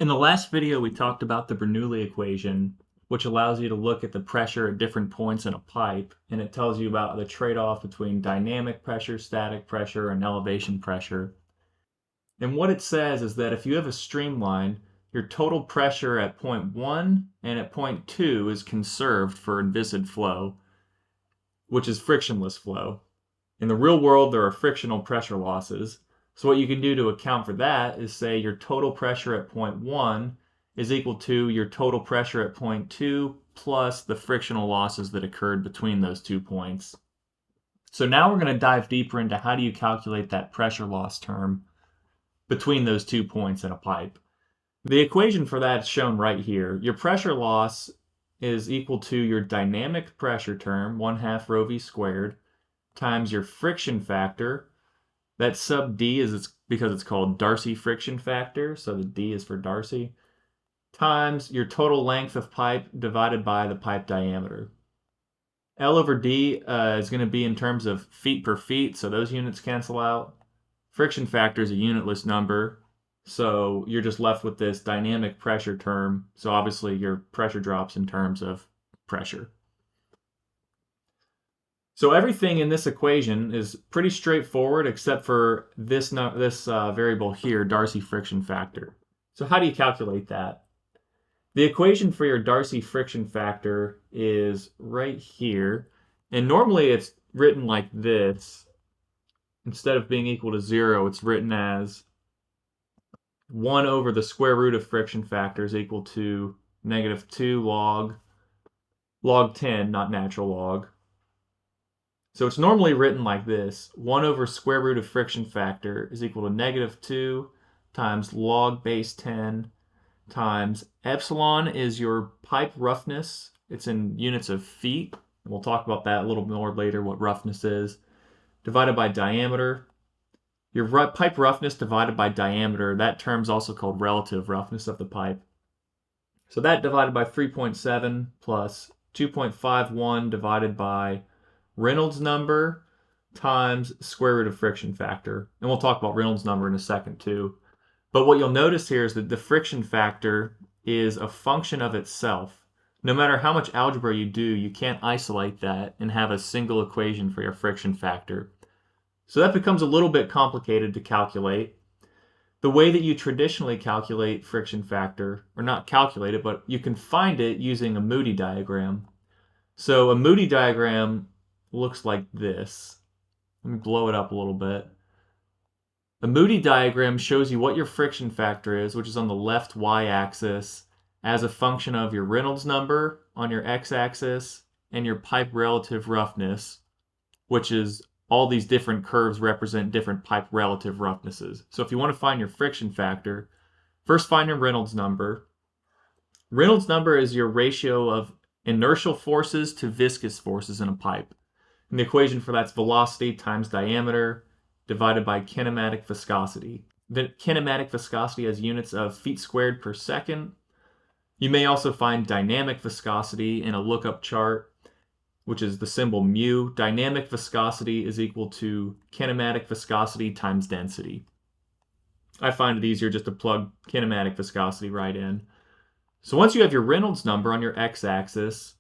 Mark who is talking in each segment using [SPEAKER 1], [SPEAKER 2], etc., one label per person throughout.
[SPEAKER 1] In the last video, we talked about the Bernoulli equation, which allows you to look at the pressure at different points in a pipe, and it tells you about the trade-off between dynamic pressure, static pressure, and elevation pressure. And what it says is that if you have a streamline, your total pressure at point 1 and at point 2 is conserved for viscid flow, which is frictionless flow. In the real world, there are frictional pressure losses. So what you can do to account for that is say your total pressure at point 1 is equal to your total pressure at point 2 plus the frictional losses that occurred between those 2 points. So now we're going to dive deeper into how do you calculate that pressure loss term between those 2 points in a pipe. The equation for that is shown right here. Your pressure loss is equal to your dynamic pressure term, 1/2 rho v squared, times your friction factor. That sub D is because it's called Darcy friction factor, so the D is for Darcy, times your total length of pipe divided by the pipe diameter. L over D is going to be in terms of feet per feet, so those units cancel out. Friction factor is a unitless number, so you're just left with this dynamic pressure term, so obviously your pressure drops in terms of pressure. So everything in this equation is pretty straightforward except for this variable here, Darcy friction factor. So how do you calculate that? The equation for your Darcy friction factor is right here. And normally it's written like this. Instead of being equal to 0, it's written as 1 over the square root of friction factor is equal to -2 log 10, not natural log. So it's normally written like this: 1 over square root of friction factor is equal to -2 times log base 10 times epsilon is your pipe roughness. It's in units of feet. We'll talk about that a little more later, what roughness is, divided by diameter. Your pipe roughness divided by diameter, that term is also called relative roughness of the pipe. So that divided by 3.7 plus 2.51 divided by Reynolds number times square root of friction factor. And we'll talk about Reynolds number in a second too. But what you'll notice here is that the friction factor is a function of itself. No matter how much algebra you do, you can't isolate that and have a single equation for your friction factor. So that becomes a little bit complicated to calculate. The way that you traditionally calculate friction factor, or not calculate it, but you can find it using a Moody diagram. So a Moody diagram looks like this. Let me blow it up a little bit. A Moody diagram shows you what your friction factor is, which is on the left y-axis, as a function of your Reynolds number on your x-axis and your pipe relative roughness, which is all these different curves represent different pipe relative roughnesses. So if you want to find your friction factor, first find your Reynolds number. Reynolds number is your ratio of inertial forces to viscous forces in a pipe. And the equation for that's velocity times diameter divided by kinematic viscosity. The kinematic viscosity has units of feet squared per second. You may also find dynamic viscosity in a lookup chart, which is the symbol mu. Dynamic viscosity is equal to kinematic viscosity times density. I find it easier just to plug kinematic viscosity right in. So once you have your Reynolds number on your x-axis,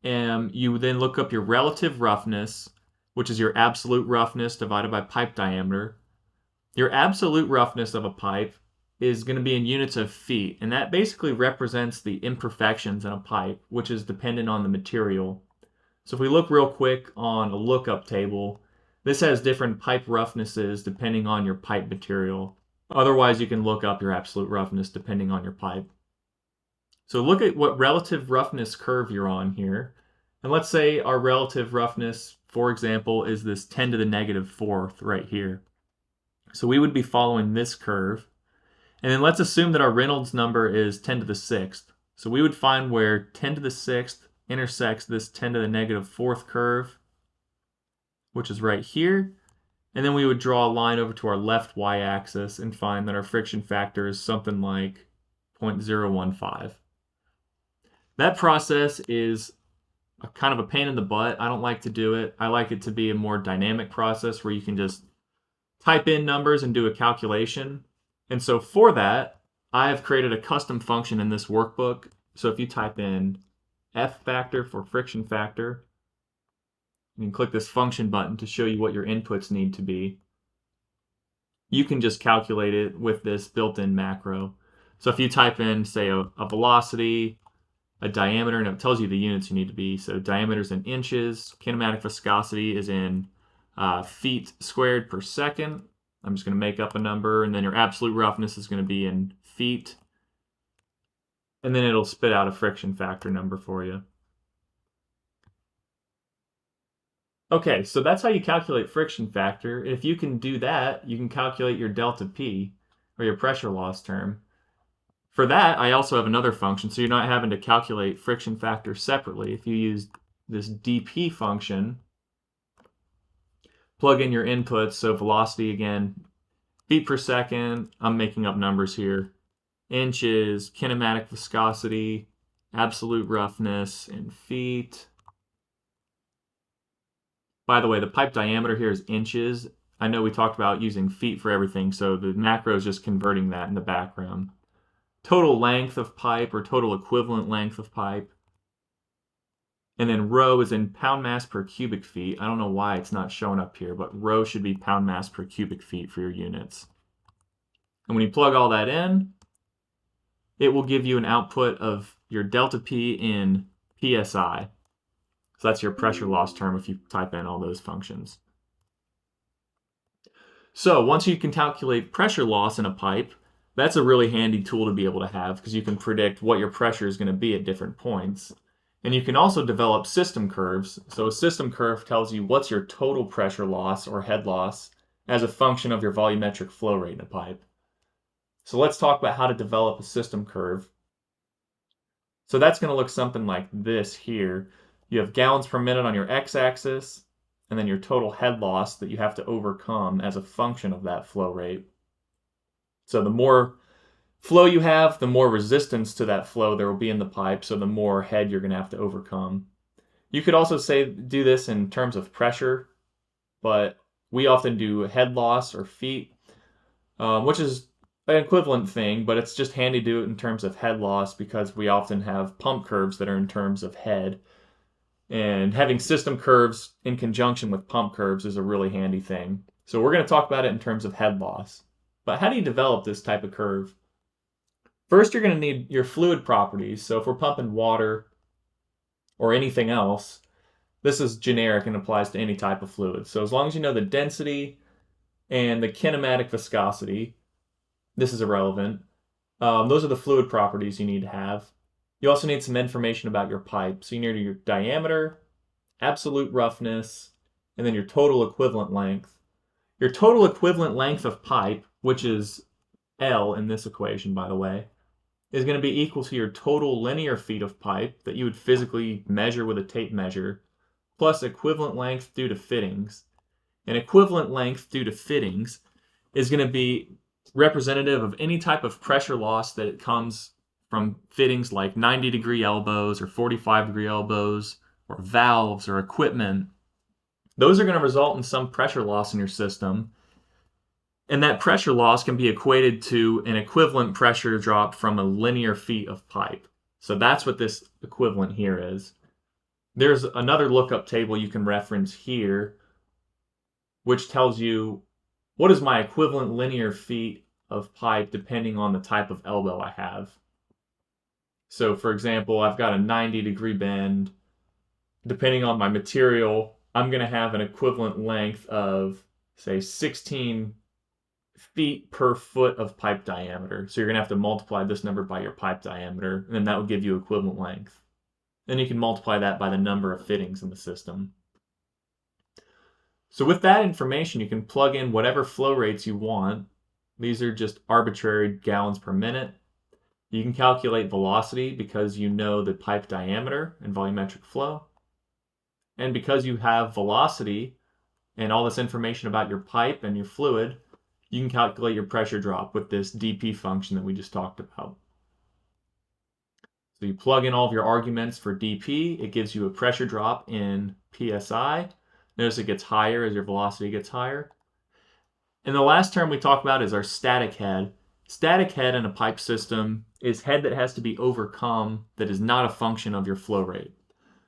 [SPEAKER 1] you then look up your relative roughness, which is your absolute roughness divided by pipe diameter. Your absolute roughness of a pipe is going to be in units of feet, and that basically represents the imperfections in a pipe, which is dependent on the material. So if we look real quick on a lookup table, this has different pipe roughnesses depending on your pipe material. Otherwise, you can look up your absolute roughness depending on your pipe. So look at what relative roughness curve you're on here. And let's say our relative roughness, for example, is this 10 to the -4th right here. So we would be following this curve. And then let's assume that our Reynolds number is 10 to the 6th. So we would find where 10 to the 6th intersects this 10 to the -4th curve, which is right here. And then we would draw a line over to our left y-axis and find that our friction factor is something like 0.015. That process is kind of a pain in the butt. I don't like to do it. I like it to be a more dynamic process where you can just type in numbers and do a calculation. And so for that, I have created a custom function in this workbook. So if you type in F factor for friction factor, you can click this function button to show you what your inputs need to be. You can just calculate it with this built-in macro. So if you type in, say, a velocity, a diameter, and it tells you the units you need to be. So diameter is in inches, kinematic viscosity is in feet squared per second. I'm just going to make up a number, and then your absolute roughness is going to be in feet. And then it'll spit out a friction factor number for you. Okay, so that's how you calculate friction factor. If you can do that, you can calculate your delta P, or your pressure loss term. For that, I also have another function, so you're not having to calculate friction factor separately. If you use this dP function, plug in your inputs, so velocity again, feet per second, I'm making up numbers here, inches, kinematic viscosity, absolute roughness in feet. By the way, the pipe diameter here is inches. I know we talked about using feet for everything, so the macro is just converting that in the background. Total length of pipe, or total equivalent length of pipe. And then rho is in pound mass per cubic feet. I don't know why it's not showing up here, but rho should be pound mass per cubic feet for your units. And when you plug all that in, it will give you an output of your delta P in PSI. So that's your pressure loss term if you type in all those functions. So once you can calculate pressure loss in a pipe, that's a really handy tool to be able to have because you can predict what your pressure is going to be at different points. And you can also develop system curves. So a system curve tells you what's your total pressure loss or head loss as a function of your volumetric flow rate in a pipe. So let's talk about how to develop a system curve. So that's going to look something like this here. You have gallons per minute on your x-axis, and then your total head loss that you have to overcome as a function of that flow rate. So the more flow you have, the more resistance to that flow there will be in the pipe, so the more head you're going to have to overcome. You could also do this in terms of pressure, but we often do head loss or feet, which is an equivalent thing, but it's just handy to do it in terms of head loss because we often have pump curves that are in terms of head. And having system curves in conjunction with pump curves is a really handy thing. So we're going to talk about it in terms of head loss. But how do you develop this type of curve? First, you're going to need your fluid properties. So if we're pumping water or anything else, this is generic and applies to any type of fluid. So as long as you know the density and the kinematic viscosity, this is irrelevant. Those are the fluid properties you need to have. You also need some information about your pipe. So you need your diameter, absolute roughness, and then your total equivalent length. Your total equivalent length of pipe, which is L in this equation, by the way, is going to be equal to your total linear feet of pipe that you would physically measure with a tape measure, plus equivalent length due to fittings. And equivalent length due to fittings is going to be representative of any type of pressure loss that comes from fittings like 90-degree elbows or 45-degree elbows or valves or equipment. Those are going to result in some pressure loss in your system. And that pressure loss can be equated to an equivalent pressure drop from a linear feet of pipe. So that's what this equivalent here is. There's another lookup table you can reference here, which tells you what is my equivalent linear feet of pipe depending on the type of elbow I have. So for example, I've got a 90-degree bend. Depending on my material, I'm going to have an equivalent length of, say, 16 feet per foot of pipe diameter. So you're going to have to multiply this number by your pipe diameter, and then that would give you equivalent length. Then you can multiply that by the number of fittings in the system. So with that information, you can plug in whatever flow rates you want. These are just arbitrary gallons per minute. You can calculate velocity because you know the pipe diameter and volumetric flow. And because you have velocity and all this information about your pipe and your fluid, you can calculate your pressure drop with this dP function that we just talked about. So you plug in all of your arguments for dP, it gives you a pressure drop in PSI. Notice it gets higher as your velocity gets higher. And the last term we talk about is our static head. Static head in a pipe system is head that has to be overcome that is not a function of your flow rate.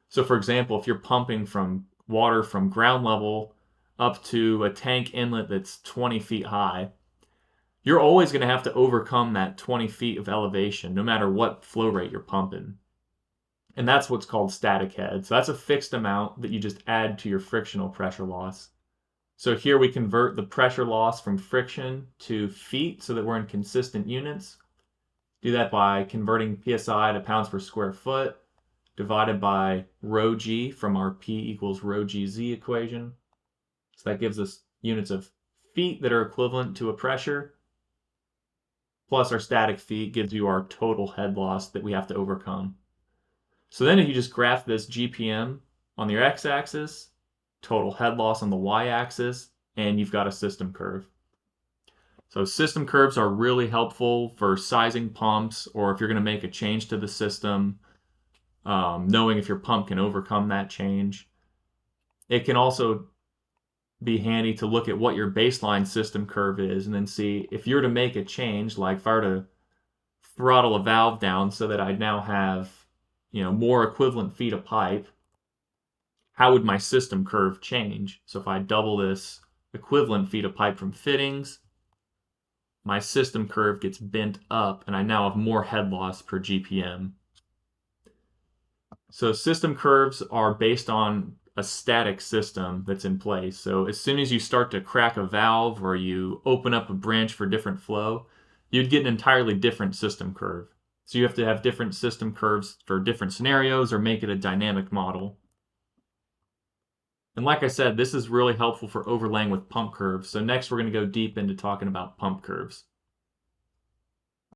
[SPEAKER 1] So for example, if you're pumping from water from ground level up to a tank inlet that's 20 feet high, you're always going to have to overcome that 20 feet of elevation no matter what flow rate you're pumping. And that's what's called static head. So that's a fixed amount that you just add to your frictional pressure loss. So here we convert the pressure loss from friction to feet so that we're in consistent units. Do that by converting PSI to pounds per square foot divided by rho g from our P equals rho gz equation. So that gives us units of feet that are equivalent to a pressure, plus our static feet gives you our total head loss that we have to overcome. So then if you just graph this GPM on your x-axis, total head loss on the y-axis, and you've got a system curve. So system curves are really helpful for sizing pumps, or if you're going to make a change to the system, knowing if your pump can overcome that change. It can also be handy to look at what your baseline system curve is and then see if you're to make a change, like if I were to throttle a valve down so that I now have more equivalent feet of pipe, how would my system curve change? So if I double this equivalent feet of pipe from fittings, my system curve gets bent up and I now have more head loss per GPM. So system curves are based on a static system that's in place. So as soon as you start to crack a valve or you open up a branch for different flow, you'd get an entirely different system curve. So you have to have different system curves for different scenarios or make it a dynamic model. And like I said, this is really helpful for overlaying with pump curves. So next we're going to go deep into talking about pump curves.